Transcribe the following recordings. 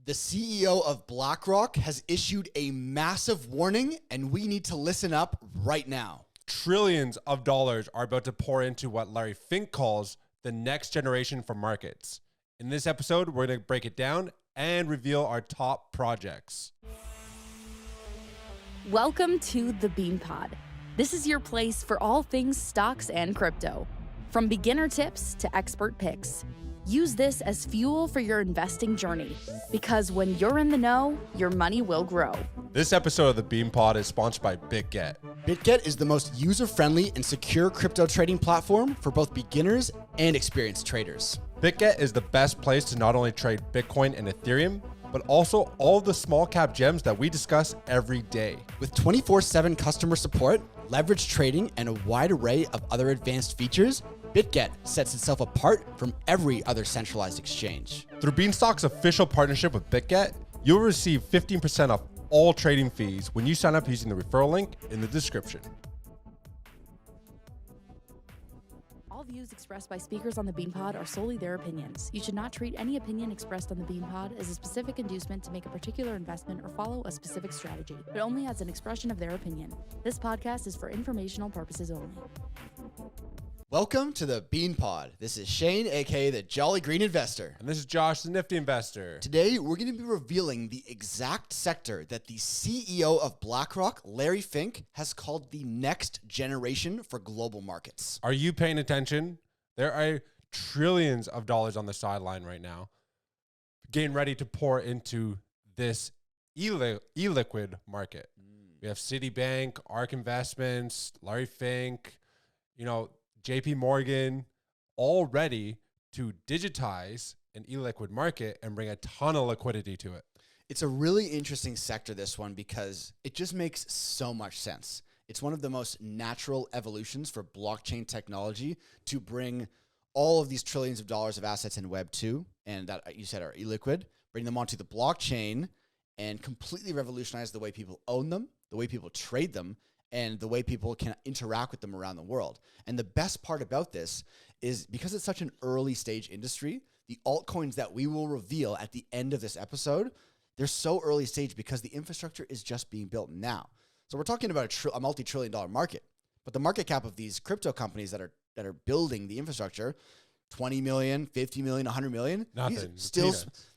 The CEO of Blackrock has issued a massive warning, and we need to listen up right now. Trillions of dollars are about to pour into what Larry Fink calls the next generation for markets. In this episode, we're going to break it down and reveal our top projects. Welcome to the Bean Pod. This is your place for all things stocks and crypto. From beginner tips to expert picks. Use this as fuel for your investing journey, because when you're in the know, your money will grow. This episode of the Bean Pod is sponsored by BitGet. BitGet is the most user-friendly and secure crypto trading platform for both beginners and experienced traders. BitGet is the best place to not only trade Bitcoin and Ethereum, but also all the small cap gems that we discuss every day. With 24/7 customer support, leverage trading, and a wide array of other advanced features, BitGet sets itself apart from every other centralized exchange. Through Beanstalk's official partnership with BitGet, you'll receive 15% off all trading fees when you sign up using the referral link in the description. All views expressed by speakers on the Bean Pod are solely their opinions. You should not treat any opinion expressed on the Bean Pod as a specific inducement to make a particular investment or follow a specific strategy, but only as an expression of their opinion. This podcast is for informational purposes only. Welcome to the Bean Pod. This is Shane, aka the Jolly Green Investor. And this is Josh, the Nifty Investor. Today, we're going to be revealing the exact sector that the CEO of Blackrock, Larry Fink, has called the next generation for global markets. Are you paying attention? There are trillions of dollars on the sideline right now, getting ready to pour into this e-liquid market. We have Citibank, ARK Investments, Larry Fink, JP Morgan, all ready to digitize an e-liquid market and bring a ton of liquidity to it. It's a really interesting sector, this one, because it just makes so much sense. It's one of the most natural evolutions for blockchain technology to bring all of these trillions of dollars of assets in Web 2, and that you said are e-liquid, bring them onto the blockchain and completely revolutionize the way people own them, the way people trade them, and the way people can interact with them around the world. And the best part about this is because it's such an early stage industry, the altcoins that we will reveal at the end of this episode, they're so early stage because the infrastructure is just being built now. So we're talking about a multi-trillion dollar market, but the market cap of these crypto companies that are building the infrastructure, 20 million, 50 million, 100 million, Nothing.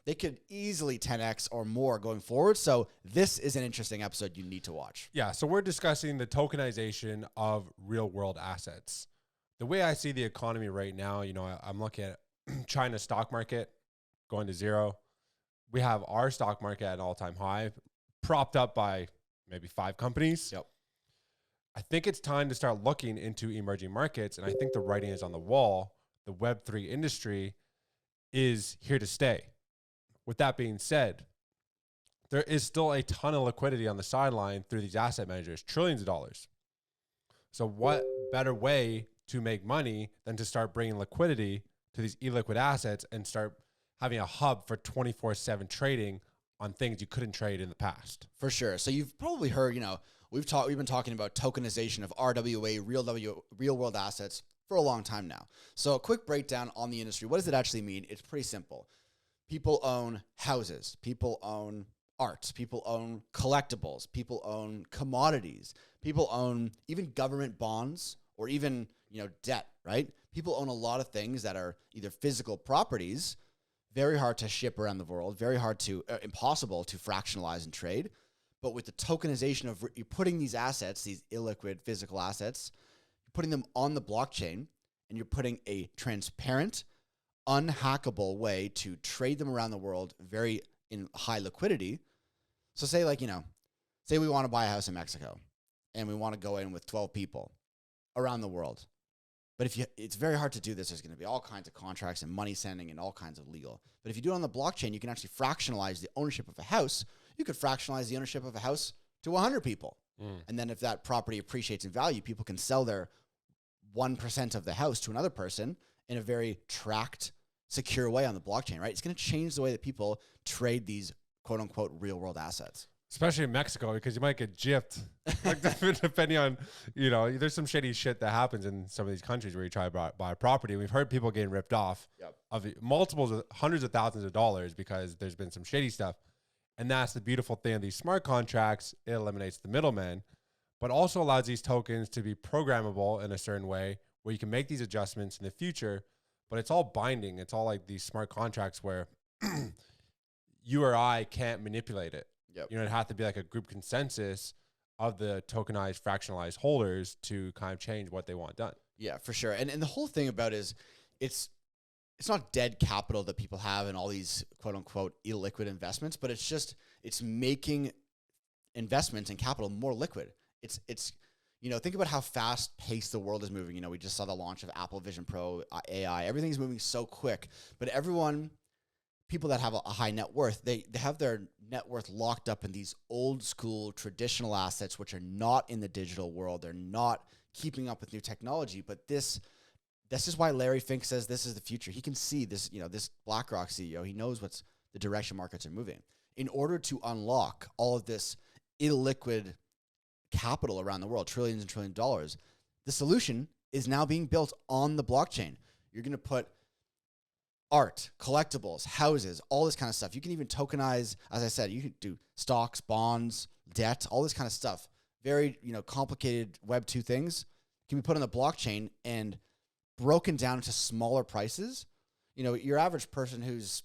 They could easily 10x or more going forward. So this is an interesting episode you need to watch. Yeah, so we're discussing the tokenization of real world assets. The way I see the economy right now, I'm looking at China's stock market going to zero. We have our stock market at an all-time high, propped up by maybe 5 companies. Yep. I think it's time to start looking into emerging markets, and I think the writing is on the wall. The Web3 industry is here to stay. With that being said, there is still a ton of liquidity on the sideline through these asset managers, trillions of dollars. So what better way to make money than to start bringing liquidity to these e-liquid assets and start having a hub for 24/7 trading on things you couldn't trade in the past? For sure. So you've probably heard, we've been talking about tokenization of RWA, real world assets, for a long time now. So a quick breakdown on the industry. What does it actually mean? It's pretty simple. People own houses. People own art. People own collectibles. People own commodities. People own even government bonds or even, debt, right? People own a lot of things that are either physical properties, very hard to ship around the world, very hard to, impossible to fractionalize and trade. But with the tokenization of you're putting these assets, these illiquid physical assets, putting them on the blockchain, and you're putting a transparent, unhackable way to trade them around the world very in high liquidity. So say say we want to buy a house in Mexico and we want to go in with 12 people around the world. But it's very hard to do this. There's going to be all kinds of contracts and money sending and all kinds of legal. But if you do it on the blockchain, you can actually fractionalize the ownership of a house. You could fractionalize the ownership of a house to 100 people. And then if that property appreciates in value, people can sell their 1% of the house to another person in a very tracked, secure way on the blockchain, right? It's going to change the way that people trade these quote unquote real world assets. Especially in Mexico, because you might get gypped. Like, depending on, there's some shady shit that happens in some of these countries where you try to buy a property. We've heard people getting ripped off of multiples of hundreds of thousands of dollars because there's been some shady stuff. And that's the beautiful thing of these smart contracts. It eliminates the middleman, but also allows these tokens to be programmable in a certain way where you can make these adjustments in the future, but it's all binding. It's all like these smart contracts where you or I can't manipulate it. Yep. It'd have to be like a group consensus of the tokenized, fractionalized holders to kind of change what they want done. Yeah, for sure. And the whole thing about is it's not dead capital that people have in all these quote unquote illiquid investments, but it's making investments and capital more liquid. It's think about how fast paced the world is moving. We just saw the launch of Apple Vision Pro, AI, everything's moving so quick, but people that have a high net worth, they have their net worth locked up in these old school traditional assets, which are not in the digital world. They're not keeping up with new technology. But this is why Larry Fink says this is the future. He can see this, this BlackRock CEO, he knows what's the direction markets are moving. In order to unlock all of this illiquid capital around the world, trillions and trillions of dollars, the solution is now being built on the blockchain. You're going to put art, collectibles, houses, all this kind of stuff. You can even tokenize, as I said, you can do stocks, bonds, debt, all this kind of stuff. Very, complicated Web 2 things can be put on the blockchain and broken down into smaller prices. Your average person who's,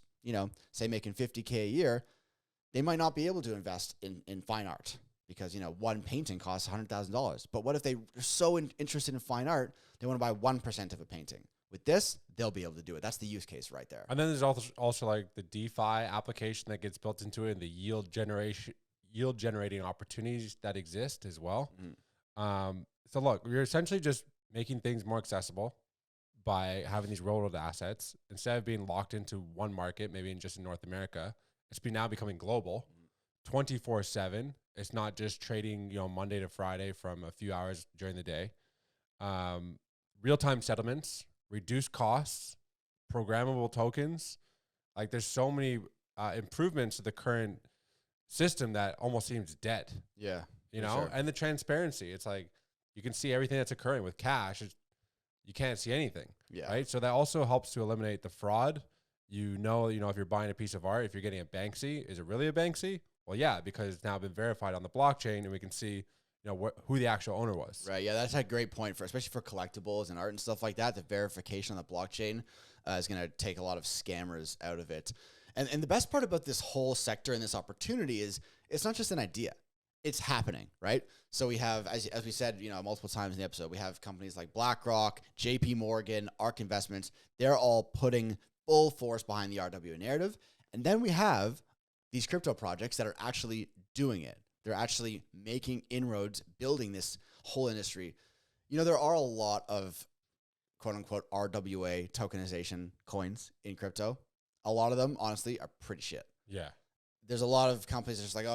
say making $50K a year, they might not be able to invest in fine art because, one painting costs $100,000. But what if they're so interested in fine art, they want to buy 1% of a painting? With this, they'll be able to do it. That's the use case right there. And then there's also like the DeFi application that gets built into it, and the yield generating opportunities that exist as well. So look, we're essentially just making things more accessible by having these real-world assets instead of being locked into one market, maybe just in North America. It's now becoming global, 24/7. It's not just trading, Monday to Friday from a few hours during the day. Real-time settlements, reduced costs, programmable tokens. Like, there's so many improvements to the current system that almost seems dead. Yeah. Sure. And the transparency. It's like you can see everything that's occurring. With cash, you can't see anything. Yeah. Right. So that also helps to eliminate the fraud. If you're buying a piece of art, if you're getting a Banksy, is it really a Banksy? Well, yeah, because it's now been verified on the blockchain, and we can see who the actual owner was. Right. Yeah, that's a great point especially for collectibles and art and stuff like that. The verification on the blockchain is going to take a lot of scammers out of it. And the best part about this whole sector and this opportunity is it's not just an idea. It's happening, right? So we have, as we said, multiple times in the episode, we have companies like BlackRock, JP Morgan, ARK Investments. They're all putting full force behind the RWA narrative. And then we have these crypto projects that are actually doing it. They're actually making inroads, building this whole industry. There are a lot of quote unquote RWA tokenization coins in crypto. A lot of them, honestly, are pretty shit. Yeah. There's a lot of companies that's like,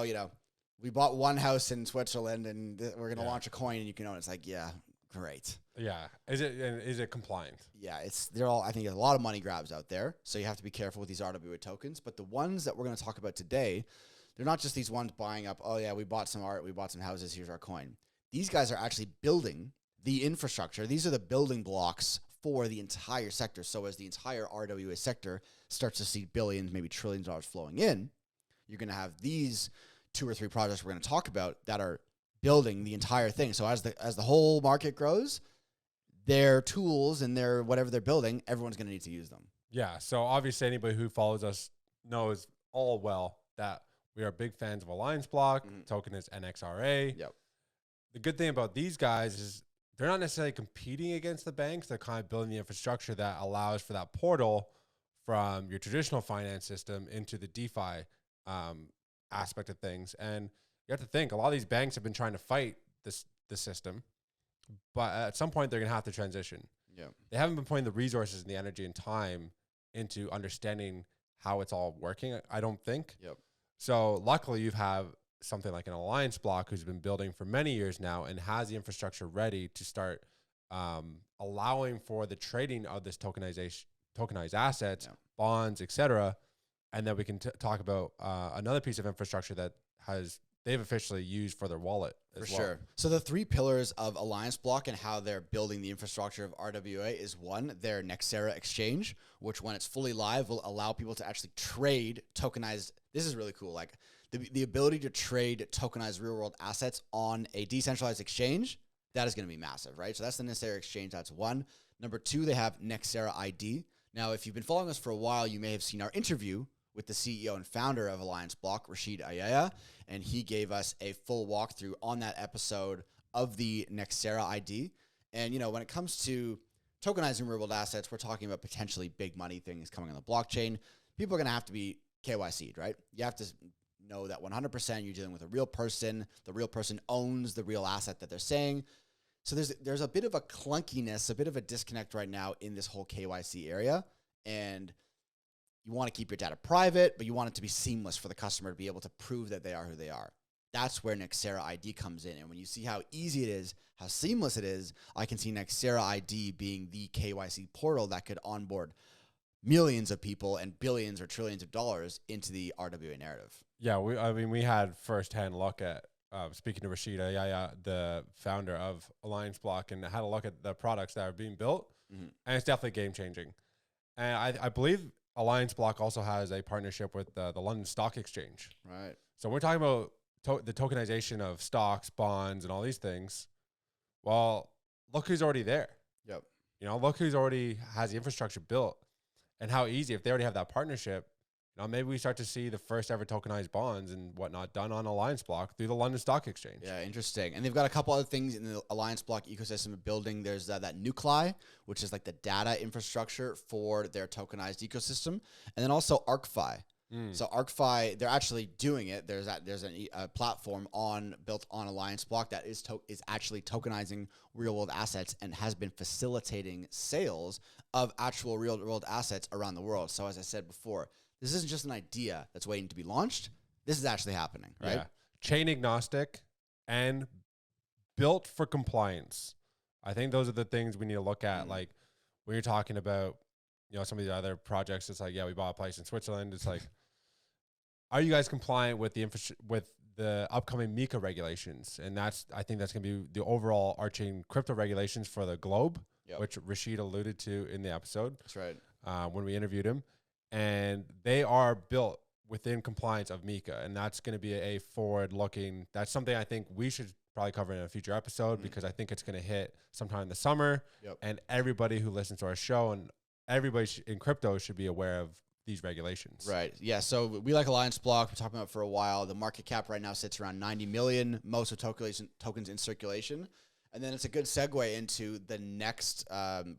we bought one house in Switzerland and we're going to launch a coin and you can own it. It's like, yeah, great. Yeah. Is it compliant? Yeah, I think there's a lot of money grabs out there. So you have to be careful with these RWA tokens. But the ones that we're going to talk about today, they're not just these ones buying up, we bought some art, we bought some houses, here's our coin. These guys are actually building the infrastructure. These are the building blocks for the entire sector. So as the entire RWA sector starts to see billions, maybe trillions of dollars flowing in, you're going to have these 2 or 3 projects we're going to talk about that are building the entire thing. So as the whole market grows, their tools and their whatever they're building, everyone's going to need to use them. Yeah. So obviously anybody who follows us knows all well that we are big fans of Alliance Block. Token is NXRA. Yep. The good thing about these guys is they're not necessarily competing against the banks. They're kind of building the infrastructure that allows for that portal from your traditional finance system into the DeFi aspect of things. And you have to think, a lot of these banks have been trying to fight the system, but at some point they're going to have to transition. Yeah. They haven't been putting the resources and the energy and time into understanding how it's all working, I don't think. Yep. So luckily you have something like an Alliance Block who's been building for many years now and has the infrastructure ready to start allowing for the trading of this tokenized assets, bonds, etc. And then we can talk about another piece of infrastructure that has they've officially used for their wallet For as well. sure. So the 3 pillars of Alliance Block and how they're building the infrastructure of RWA is one, their Nexera exchange, which when it's fully live will allow people to actually trade tokenized. This is really cool. Like the ability to trade tokenized real world assets on a decentralized exchange, that is going to be massive, right? So that's the Nexera exchange. That's one. Number 2, they have Nexera ID. Now, if you've been following us for a while, you may have seen our interview with the CEO and founder of Alliance Block, Rashid Ayaya, and he gave us a full walkthrough on that episode of the Nexera ID. And, when it comes to tokenizing real world assets, we're talking about potentially big money things coming on the blockchain. People are going to have to be KYC'd, right? You have to know that 100% you're dealing with a real person. The real person owns the real asset that they're saying. So there's a bit of a clunkiness, a bit of a disconnect right now in this whole KYC area. And you want to keep your data private, but you want it to be seamless for the customer to be able to prove that they are who they are. That's where Nexera ID comes in. And when you see how easy it is, how seamless it is, I can see Nexera ID being the KYC portal that could onboard millions of people and billions or trillions of dollars into the RWA narrative. Yeah, we had firsthand look at, speaking to Rashida, the founder of Alliance Block, and had a look at the products that are being built, and it's definitely game-changing. And I believe Alliance Block also has a partnership with the London Stock Exchange. Right. So we're talking about the tokenization of stocks, bonds, and all these things. Well, look who's already there. Yep. Look who's already has the infrastructure built, and how easy, if they already have that partnership, maybe we start to see the first ever tokenized bonds and whatnot done on Alliance Block through the London Stock Exchange. Yeah, interesting. And they've got a couple other things in the Alliance Block ecosystem of building. There's that Nuclei, which is like the data infrastructure for their tokenized ecosystem. And then also ArcFi. So ArcFi, they're actually doing it. There's a platform built on Alliance Block that is actually tokenizing real world assets and has been facilitating sales of actual real world assets around the world. So as I said before, this isn't just an idea that's waiting to be launched. This is actually happening, right? Yeah. Chain agnostic and built for compliance. I think those are the things we need to look at. Like when you're talking about, some of the other projects, it's like, we bought a place in Switzerland. It's like, are you guys compliant with the upcoming MiCA regulations? And I think that's going to be the overall arching crypto regulations for the globe, which Rashid alluded to in the episode. That's right. When we interviewed him. And they are built within compliance of MiCA. And that's going to be a forward-looking, that's something I think we should probably cover in a future episode, because I think it's going to hit sometime in the summer. And everybody who listens to our show and everybody in crypto should be aware of these regulations. Right. Yeah. So we like Alliance Block. We're talking about it for a while. The market cap right now sits around 90 million, most of tokens in circulation. And then it's a good segue into the next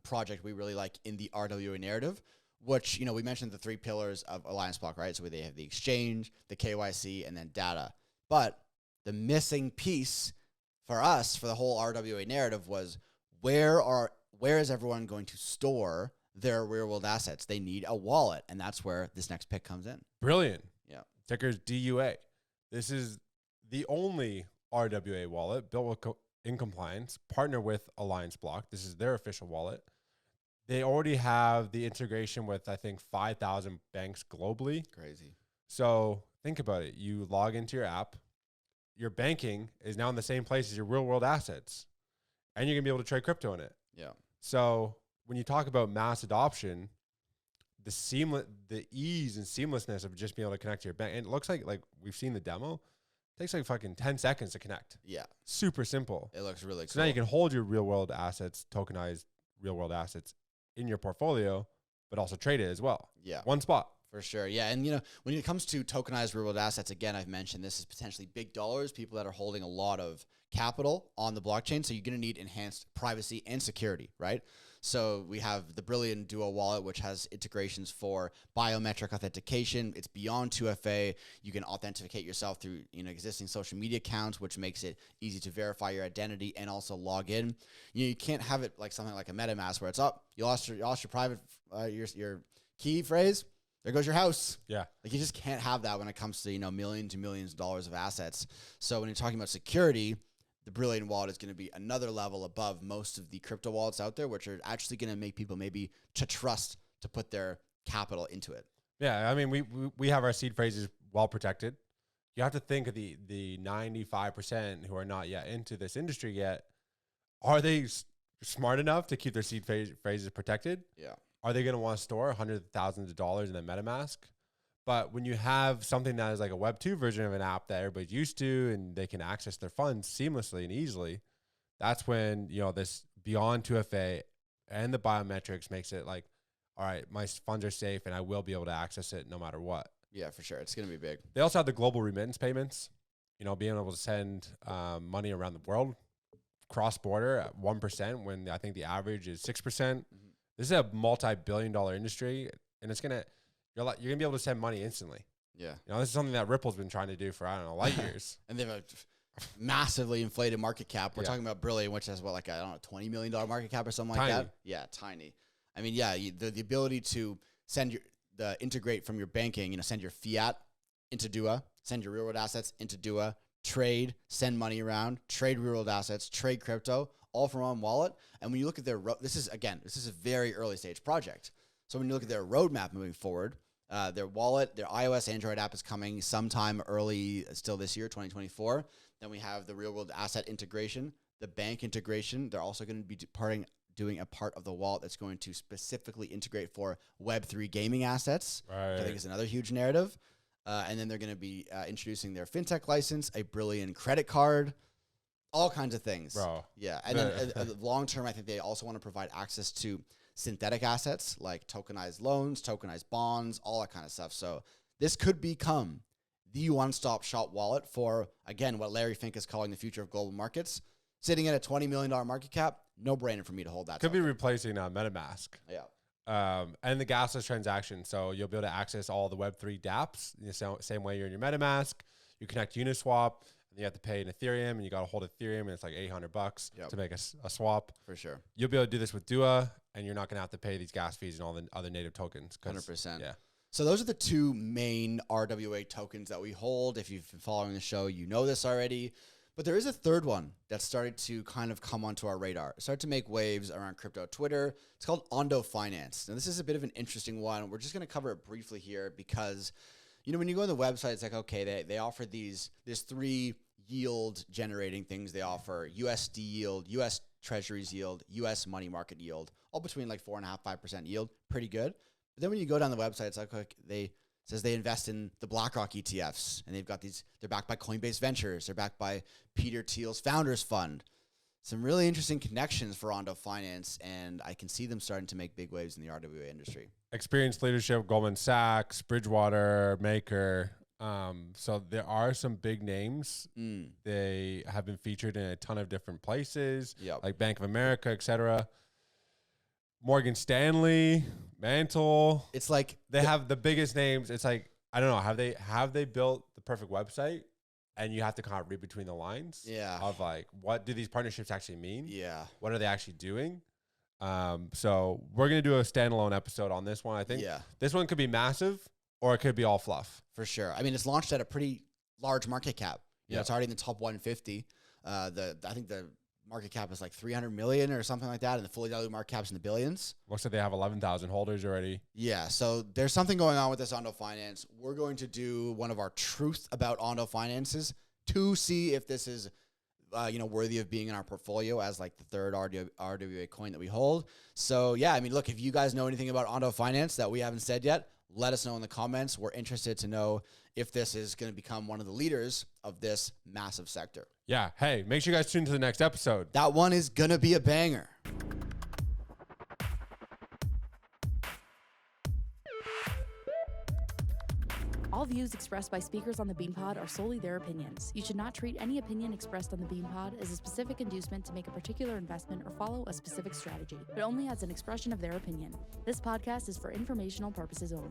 project we really like in the RWA narrative, which, we mentioned the 3 pillars of Alliance Block, right? So they have the exchange, the KYC, and then data. But the missing piece for us, for the whole RWA narrative, was where is everyone going to store their real world assets? They need a wallet, and that's where this next pick comes in. Brilliant. Yeah. Ticker's DUA. This is the only RWA wallet built in compliance, partner with Alliance Block. This is their official wallet. They already have the integration with, I think, 5,000 banks globally. Crazy. So think about it. You log into your app. Your banking is now in the same place as your real world assets, and you're going to be able to trade crypto in it. Yeah. So when you talk about mass adoption, the ease and seamlessness of just being able to connect to your bank, and it looks like we've seen the demo, it takes like fucking 10 seconds to connect. Yeah. Super simple. It looks really cool. So now you can hold your real world assets, tokenized real world assets in your portfolio, but also trade it as well. Yeah. One spot. For sure. Yeah. And, when it comes to tokenized real world assets, again, I've mentioned this is potentially big dollars, people that are holding a lot of capital on the blockchain. So you're going to need enhanced privacy and security, right? So we have the Brilliant Duo wallet, which has integrations for biometric authentication. It's beyond 2FA. You can authenticate yourself through existing social media accounts, which makes it easy to verify your identity and also log in. You can't have it like something like a MetaMask where it's you lost your private your key phrase. There goes your house. Yeah. Like you just can't have that when it comes to millions and millions of dollars of assets. So when you're talking about security, the Brilliant wallet is going to be another level above most of the crypto wallets out there, which are actually going to make people maybe to trust to put their capital into it. Yeah, I mean, we have our seed phrases well protected. you have to think of the 95% who are not yet into this industry yet. Are they smart enough to keep their seed phrases protected? Yeah. Are they going to want to store hundreds of thousands of dollars in a MetaMask? But when you have something that is like a Web 2 version of an app that everybody's used to and they can access their funds seamlessly and easily, that's when, this beyond 2FA and the biometrics makes it like, all right, my funds are safe and I will be able to access it no matter what. Yeah, for sure. It's going to be big. They also have the global remittance payments, being able to send money around the world, cross-border at 1% when I think the average is 6%. Mm-hmm. This is a multi-billion-dollar industry, and you're going to be able to send money instantly. Yeah. This is something that Ripple's been trying to do for, light years. And they have a massively inflated market cap. We're talking about Brilliant, which has $20 million market cap or something like that. Yeah, tiny. I mean, yeah, the ability to integrate from your banking, send your fiat into DUA, send your real world assets into DUA, trade, send money around, trade real world assets, trade crypto, all from one wallet. And when you look at this is a very early stage project. So when you look at their roadmap moving forward, their wallet, their iOS, Android app is coming sometime early, still this year, 2024. Then we have the real world asset integration, the bank integration. They're also going to be doing a part of the wallet that's going to specifically integrate for Web3 gaming assets, which I think is another huge narrative. And then they're going to be introducing their fintech license, a Brilliant credit card, all kinds of things. Bro. Yeah. And then long term, I think they also want to provide access to synthetic assets like tokenized loans, tokenized bonds, all that kind of stuff. So this could become the one-stop shop wallet for, again, what Larry Fink is calling the future of global markets. Sitting at a $20 million market cap, no brainer for me to hold that. Could be replacing MetaMask. Yeah. And the gasless transaction. So you'll be able to access all the Web3 dApps the same way you're in your MetaMask. You connect Uniswap, and you have to pay in Ethereum, and you got to hold Ethereum, and it's like $800 to make a swap. For sure. You'll be able to do this with DUA, and you're not going to have to pay these gas fees and all the other native tokens. 100%. Yeah. So those are the two main RWA tokens that we hold. If you've been following the show, you know this already. But there is a third one that started to kind of come onto our radar. It started to make waves around crypto Twitter. It's called Ondo Finance. Now, this is a bit of an interesting one. We're just going to cover it briefly here because, when you go on the website, it's like, okay, they offer there's three yield generating things. They offer USD yield, US Treasuries yield, US money market yield, all between like 4.5%, 5% yield. Pretty good. But then when you go down the website, it's like says they invest in the BlackRock ETFs, and they're backed by Coinbase Ventures. They're backed by Peter Thiel's Founders Fund. Some really interesting connections for Ondo Finance, and I can see them starting to make big waves in the RWA industry. Experienced leadership, Goldman Sachs, Bridgewater, Maker. So there are some big names. They have been featured in a ton of different places, like Bank of America, etc. Morgan Stanley, Mantle. It's like they have the biggest names. It's like, I don't know, have they built the perfect website? And you have to kind of read between the lines of like, what do these partnerships actually mean? Yeah. What are they actually doing? So we're going to do a standalone episode on this one. I think this one could be massive or it could be all fluff. For sure. I mean, it's launched at a pretty large market cap. It's already in the top 150. I think the market cap is like 300 million or something like that, and the fully diluted market cap's in the billions. Looks like they have 11,000 holders already. Yeah, so there's something going on with this Ondo Finance. We're going to do one of our truth about Ondo Finances to see if this is worthy of being in our portfolio as like the third RWA coin that we hold. So yeah, I mean, look, if you guys know anything about Ondo Finance that we haven't said yet, let us know in the comments. We're interested to know if this is going to become one of the leaders of this massive sector. Yeah. Hey, make sure you guys tune to the next episode. That one is going to be a banger. All views expressed by speakers on the BeanPod are solely their opinions. You should not treat any opinion expressed on the BeanPod as a specific inducement to make a particular investment or follow a specific strategy, but only as an expression of their opinion. This podcast is for informational purposes only.